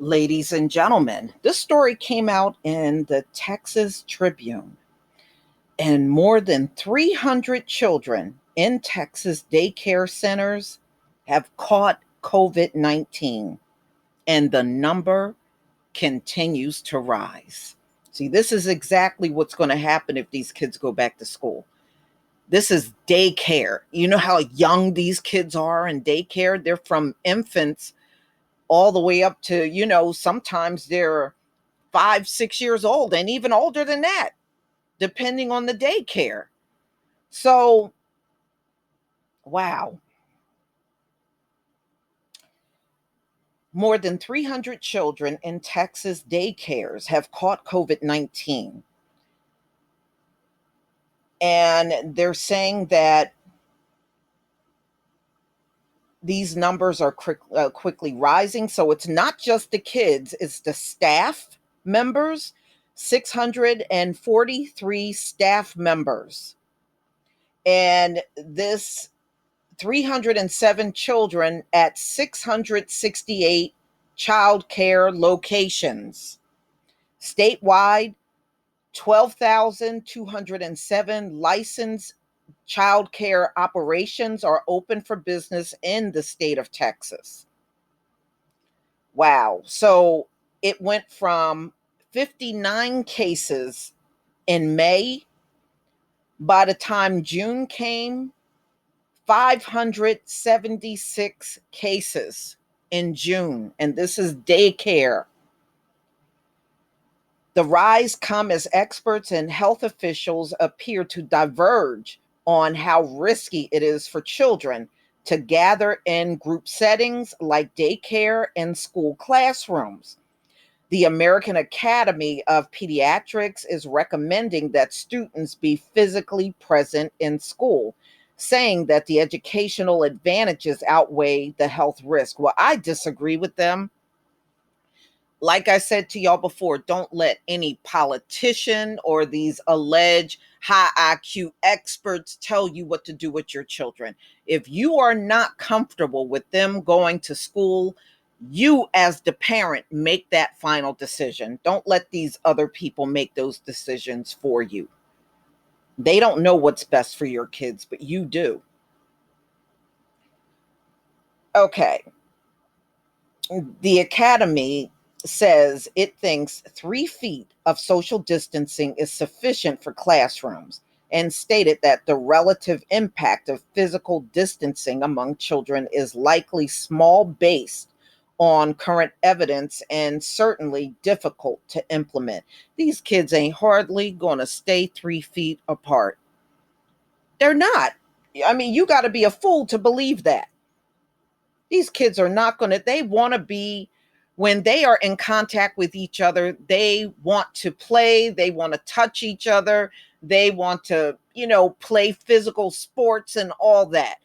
Ladies and gentlemen, this story came out in the Texas Tribune, and more than 300 children in Texas daycare centers have caught COVID 19, and the number continues to rise. See, this is exactly what's going to happen if these kids go back to school. This is daycare. You know how young these kids are in daycare? They're from infants all the way up to, sometimes they're 5, 6 years old and even older than that, depending on the daycare. So, wow. More than 300 children in Texas daycares have caught COVID 19. And they're saying that these numbers are quickly rising. So it's not just the kids, it's the staff members, 643 staff members. And this 307 children at 668 child care locations. Statewide, 12,207 licensed child care operations are open for business in the state of Texas. Wow. So it went from 59 cases in May. By the time June came, 576 cases in June, and this is daycare. The rise come as experts and health officials appear to diverge on how risky it is for children to gather in group settings like daycare and school classrooms. The American Academy of Pediatrics is recommending that students be physically present in school, saying that the educational advantages outweigh the health risk. Well, I disagree with them. Like I said to y'all before, don't let any politician or these alleged high IQ experts tell you what to do with your children. If you are not comfortable with them going to school, you as the parent make that final decision. Don't let these other people make those decisions for you. They don't know what's best for your kids, but you do. Okay. The Academy says it thinks 3 feet of social distancing is sufficient for classrooms and stated that the relative impact of physical distancing among children is likely small based on current evidence and certainly difficult to implement. These kids ain't hardly going to stay 3 feet apart. They're not. I mean, you got to be a fool to believe that. These kids are not going to, they want to be, when they are in contact with each other, they want to play, they want to touch each other, they want to, play physical sports and all that.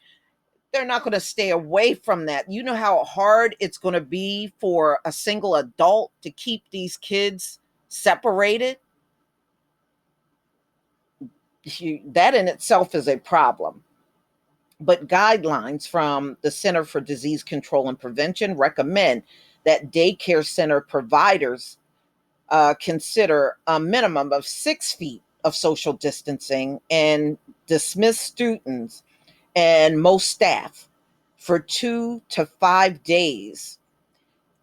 They're not going to stay away from that. You know how hard it's going to be for a single adult to keep these kids separated? That in itself is a problem. But guidelines from the Center for Disease Control and Prevention recommend that daycare center providers consider a minimum of 6 feet of social distancing and dismiss students and most staff for 2 to 5 days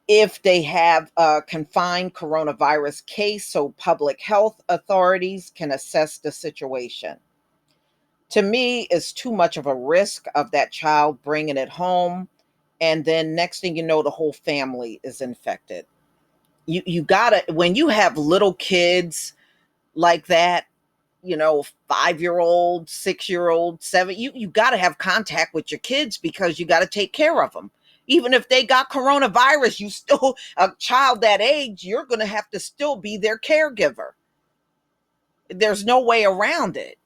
if they have a confined coronavirus case, so public health authorities can assess the situation. To me, it's too much of a risk of that child bringing it home, and then next thing you know, the whole family is infected. You gotta, when you have little kids like that, 5-year-old, 6-year-old, you gotta have contact with your kids because you gotta take care of them. Even if they got coronavirus, you still, a child that age, you're gonna have to still be their caregiver. There's no way around it.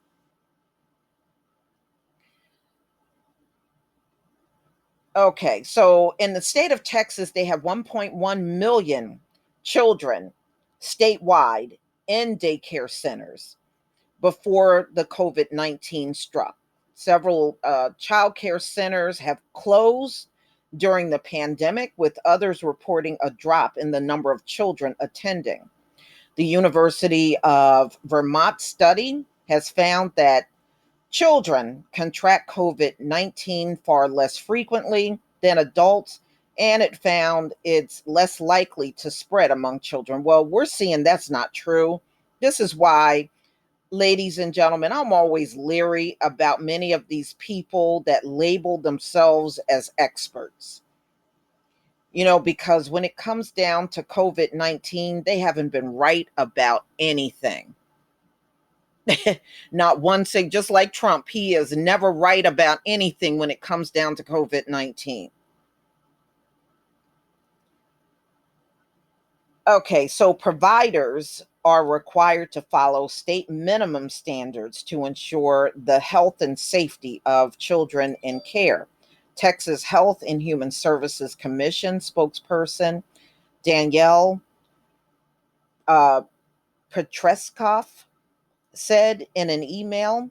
Okay, so in the state of Texas, they have 1.1 million children statewide in daycare centers before the COVID-19 struck. Several child care centers have closed during the pandemic, with others reporting a drop in the number of children attending. The University of Vermont study has found that children contract COVID 19 far less frequently than adults, and it found it's less likely to spread among children. Well, we're seeing that's not true. This is why, ladies and gentlemen, I'm always leery about many of these people that label themselves as experts. Because when it comes down to COVID 19, they haven't been right about anything. Not one thing, just like Trump, he is never right about anything when it comes down to COVID 19. Okay, so providers are required to follow state minimum standards to ensure the health and safety of children in care. Texas Health and Human Services Commission spokesperson Danielle uh, Petreskoff said in an email,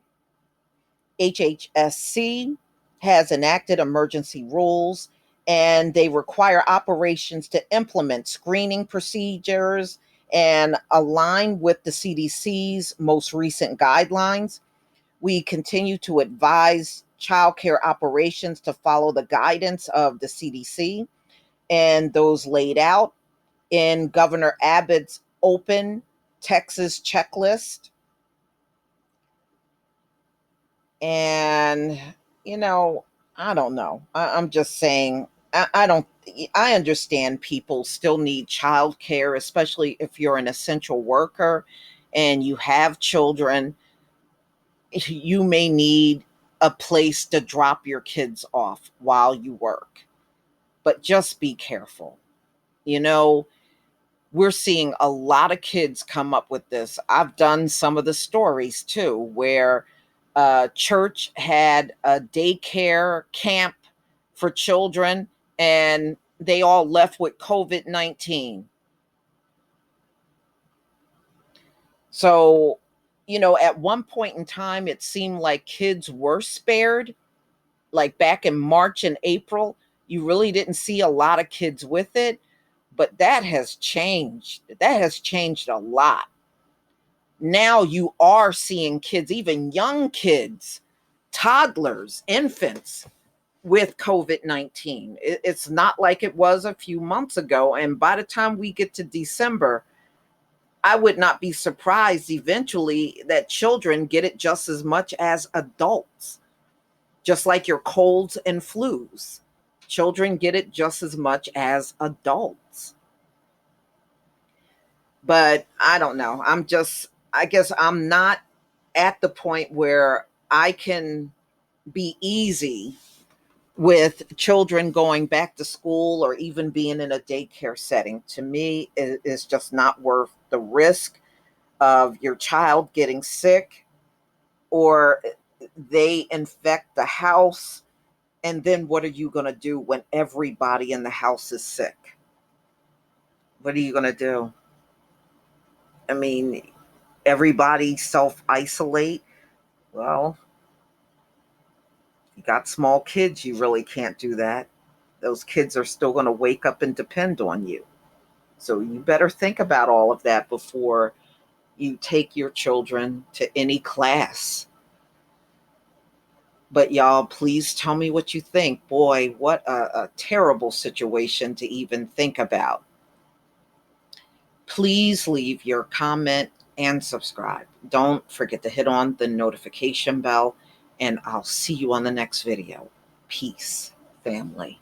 HHSC has enacted emergency rules and they require operations to implement screening procedures and align with the CDC's most recent guidelines. We continue to advise childcare operations to follow the guidance of the CDC and those laid out in Governor Abbott's Open Texas checklist. And, you know, I don't know. I'm just saying, I don't, I understand people still need childcare, especially if you're an essential worker and you have children. You may need a place to drop your kids off while you work, but just be careful. You know, we're seeing a lot of kids come up with this. I've done some of the stories too, where church had a daycare camp for children and they all left with COVID 19. So, at one point in time, it seemed like kids were spared. Like back in March and April, you really didn't see a lot of kids with it, but that has changed. That has changed a lot. Now you are seeing kids, even young kids, toddlers, infants with COVID 19. It's not like it was a few months ago. And by the time we get to December, I would not be surprised eventually that children get it just as much as adults, just like your colds and flus. Children get it just as much as adults. But I don't know. I guess I'm not at the point where I can be easy with children going back to school or even being in a daycare setting. To me, it is just not worth the risk of your child getting sick or they infect the house. And then what are you going to do when everybody in the house is sick? What are you going to do? I mean, everybody self isolate. Well, you got small kids, you really can't do that. Those kids are still going to wake up and depend on you. So you better think about all of that before you take your children to any class. But y'all, please tell me what you think. Boy, what a terrible situation to even think about. Please leave your comment and subscribe. Don't forget to hit on the notification bell, and I'll see you on the next video. Peace, family.